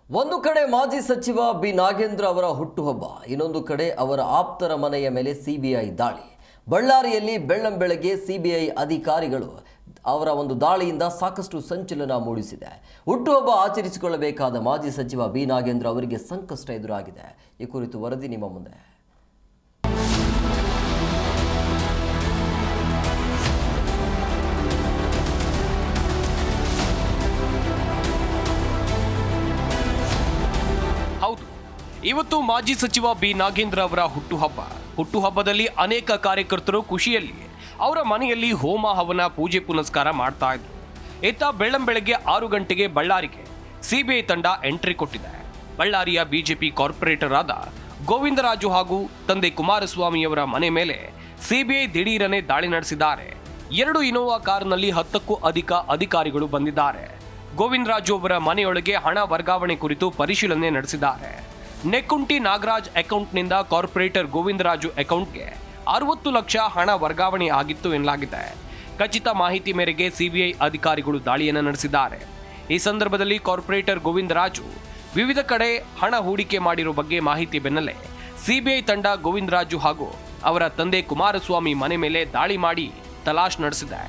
ಒಂದು ಕಡೆ ಮಾಜಿ ಸಚಿವ ಬಿ ನಾಗೇಂದ್ರ ಅವರ ಹುಟ್ಟುಹಬ್ಬ, ಇನ್ನೊಂದು ಕಡೆ ಅವರ ಆಪ್ತರ ಮನೆಯ ಮೇಲೆ ಸಿಬಿಐ ದಾಳಿ. ಬಳ್ಳಾರಿಯಲ್ಲಿ ಬೆಳ್ಳಂಬೆಳಗ್ಗೆ ಸಿಬಿಐ ಅಧಿಕಾರಿಗಳು ಅವರ ಒಂದು ದಾಳಿಯಿಂದ ಸಾಕಷ್ಟು ಸಂಚಲನ ಮೂಡಿಸಿದೆ. ಹುಟ್ಟುಹಬ್ಬ ಆಚರಿಸಿಕೊಳ್ಳಬೇಕಾದ ಮಾಜಿ ಸಚಿವ ಬಿ ನಾಗೇಂದ್ರ ಅವರಿಗೆ ಸಂಕಷ್ಟ ಎದುರಾಗಿದೆ. ಈ ಕುರಿತು ವರದಿ ನಿಮ್ಮ ಮುಂದೆ. ಹೌದು, ಇವತ್ತು ಮಾಜಿ ಸಚಿವ ಬಿ ನಾಗೇಂದ್ರ ಅವರ ಹುಟ್ಟುಹಬ್ಬದಲ್ಲಿ ಅನೇಕ ಕಾರ್ಯಕರ್ತರು ಖುಷಿಯಲ್ಲಿ ಅವರ ಮನೆಯಲ್ಲಿ ಹೋಮ ಹವನ ಪೂಜೆ ಪುನಸ್ಕಾರ ಮಾಡ್ತಾ ಇದ್ರು. ಇತ್ತ ಬೆಳ್ಳಂಬೆಳಗ್ಗೆ 6 ಗಂಟೆಗೆ ಬಳ್ಳಾರಿಗೆ ಸಿಬಿಐ ತಂಡ ಎಂಟ್ರಿ ಕೊಟ್ಟಿದೆ. ಬಳ್ಳಾರಿಯ ಬಿಜೆಪಿ ಕಾರ್ಪೊರೇಟರ್ ಆದ ಗೋವಿಂದರಾಜು ಹಾಗೂ ತಂದೆ ಕುಮಾರಸ್ವಾಮಿಯವರ ಮನೆ ಮೇಲೆ ಸಿಬಿಐ ದಿಢೀರನೆ ದಾಳಿ ನಡೆಸಿದ್ದಾರೆ. 2 ಇನೋವಾ ಕಾರಿನಲ್ಲಿ 10ಕ್ಕೂ ಅಧಿಕ ಅಧಿಕಾರಿಗಳು ಬಂದಿದ್ದಾರೆ. ಗೋವಿಂದರಾಜು ಅವರ ಮನೆಯೊಳಗೆ ಹಣ ವರ್ಗಾವಣೆ ಕುರಿತು ಪರಿಶೀಲನೆ ನಡೆಸಿದ್ದಾರೆ. ನೆಕ್ಕುಂಟಿ ನಾಗರಾಜ್ ಅಕೌಂಟ್ನಿಂದ ಕಾರ್ಪೊರೇಟರ್ ಗೋವಿಂದರಾಜು ಅಕೌಂಟ್ಗೆ 60 ಲಕ್ಷ ಹಣ ವರ್ಗಾವಣೆ ಆಗಿತ್ತು ಎನ್ನಲಾಗಿದೆ. ಖಚಿತ ಮಾಹಿತಿ ಮೇರೆಗೆ ಸಿಬಿಐ ಅಧಿಕಾರಿಗಳು ದಾಳಿಯನ್ನು ನಡೆಸಿದ್ದಾರೆ. ಈ ಸಂದರ್ಭದಲ್ಲಿ ಕಾರ್ಪೊರೇಟರ್ ಗೋವಿಂದರಾಜು ವಿವಿಧ ಕಡೆ ಹಣ ಹೂಡಿಕೆ ಮಾಡಿರುವ ಬಗ್ಗೆ ಮಾಹಿತಿ ಬೆನ್ನಲ್ಲೇ ಸಿಬಿಐ ತಂಡ ಗೋವಿಂದರಾಜು ಹಾಗೂ ಅವರ ತಂದೆ ಕುಮಾರಸ್ವಾಮಿ ಮನೆ ಮೇಲೆ ದಾಳಿ ಮಾಡಿ ತಲಾಶ್ ನಡೆಸಿದೆ.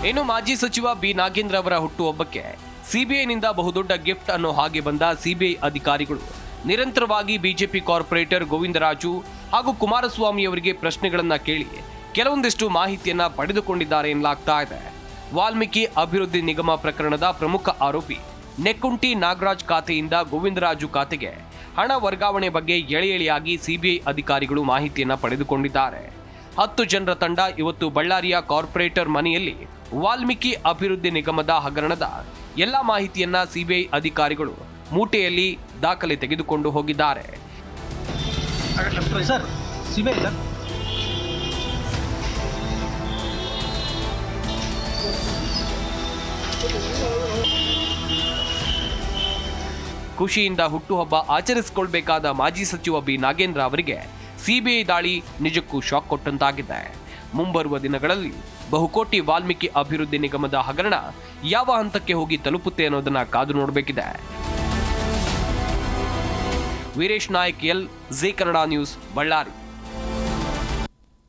ಇನ್ನು ಮಾಜಿ ಸಚಿವ ಬಿ ನಾಗೇಂದ್ರ ಅವರ ಹುಟ್ಟುಹಬ್ಬಕ್ಕೆ ಸಿಬಿಐನಿಂದ ಬಹುದೊಡ್ಡ ಗಿಫ್ಟ್ ಅನ್ನೋ ಹಾಗೆ ಬಂದ ಸಿಬಿಐ ಅಧಿಕಾರಿಗಳು ನಿರಂತರವಾಗಿ ಬಿಜೆಪಿ ಕಾರ್ಪೊರೇಟರ್ ಗೋವಿಂದರಾಜು ಹಾಗೂ ಕುಮಾರಸ್ವಾಮಿ ಅವರಿಗೆ ಪ್ರಶ್ನೆಗಳನ್ನ ಕೇಳಿ ಕೆಲವೊಂದಿಷ್ಟು ಮಾಹಿತಿಯನ್ನ ಪಡೆದುಕೊಂಡಿದ್ದಾರೆ ಎನ್ನಲಾಗ್ತಾ ಇದೆ. ವಾಲ್ಮೀಕಿ ಅಭಿವೃದ್ಧಿ ನಿಗಮ ಪ್ರಕರಣದ ಪ್ರಮುಖ ಆರೋಪಿ ನೆಕ್ಕುಂಟಿ ನಾಗರಾಜ್ ಖಾತೆಯಿಂದ ಗೋವಿಂದರಾಜು ಖಾತೆಗೆ ಹಣ ವರ್ಗಾವಣೆ ಬಗ್ಗೆ ಎಳೆಯಾಗಿ ಸಿಬಿಐ ಅಧಿಕಾರಿಗಳು ಮಾಹಿತಿಯನ್ನ ಪಡೆದುಕೊಂಡಿದ್ದಾರೆ. 10 ಜನರ ತಂಡ ಇವತ್ತು ಬಳ್ಳಾರಿಯ ಕಾರ್ಪೊರೇಟರ್ ಮನೆಯಲ್ಲಿ ವಾಲ್ಮೀಕಿ ಅಭಿವೃದ್ಧಿ ನಿಗಮದ ಹಗರಣದ ಎಲ್ಲ ಮಾಹಿತಿಯನ್ನ ಸಿಬಿಐ ಅಧಿಕಾರಿಗಳು ಮೂಟೆಯಲ್ಲಿ ದಾಖಲೆ ತೆಗೆದುಕೊಂಡು ಹೋಗಿದ್ದಾರೆ. ಖುಷಿಯಿಂದ ಹುಟ್ಟುಹಬ್ಬ ಆಚರಿಸಿಕೊಳ್ಬೇಕಾದ ಮಾಜಿ ಸಚಿವ ಬಿ ನಾಗೇಂದ್ರ ಅವರಿಗೆ ಸಿಬಿಐ ದಾಳಿ ನಿಜಕ್ಕೂ ಶಾಕ್ ಕೊಟ್ಟಂತಾಗಿದೆ. ಮುಂಬರುವ ದಿನಗಳಲ್ಲಿ ಬಹುಕೋಟಿ ವಾಲ್ಮೀಕಿ ಅಭಿವೃದ್ಧಿ ನಿಗಮದ ಹಗರಣ ಯಾವ ಹಂತಕ್ಕೆ ಹೋಗಿ ತಲುಪುತ್ತೆ ಅನ್ನೋದನ್ನ ಕಾದು ನೋಡಬೇಕಿದೆ. Veeresh Nayak, L, G Kannada news, Ballari.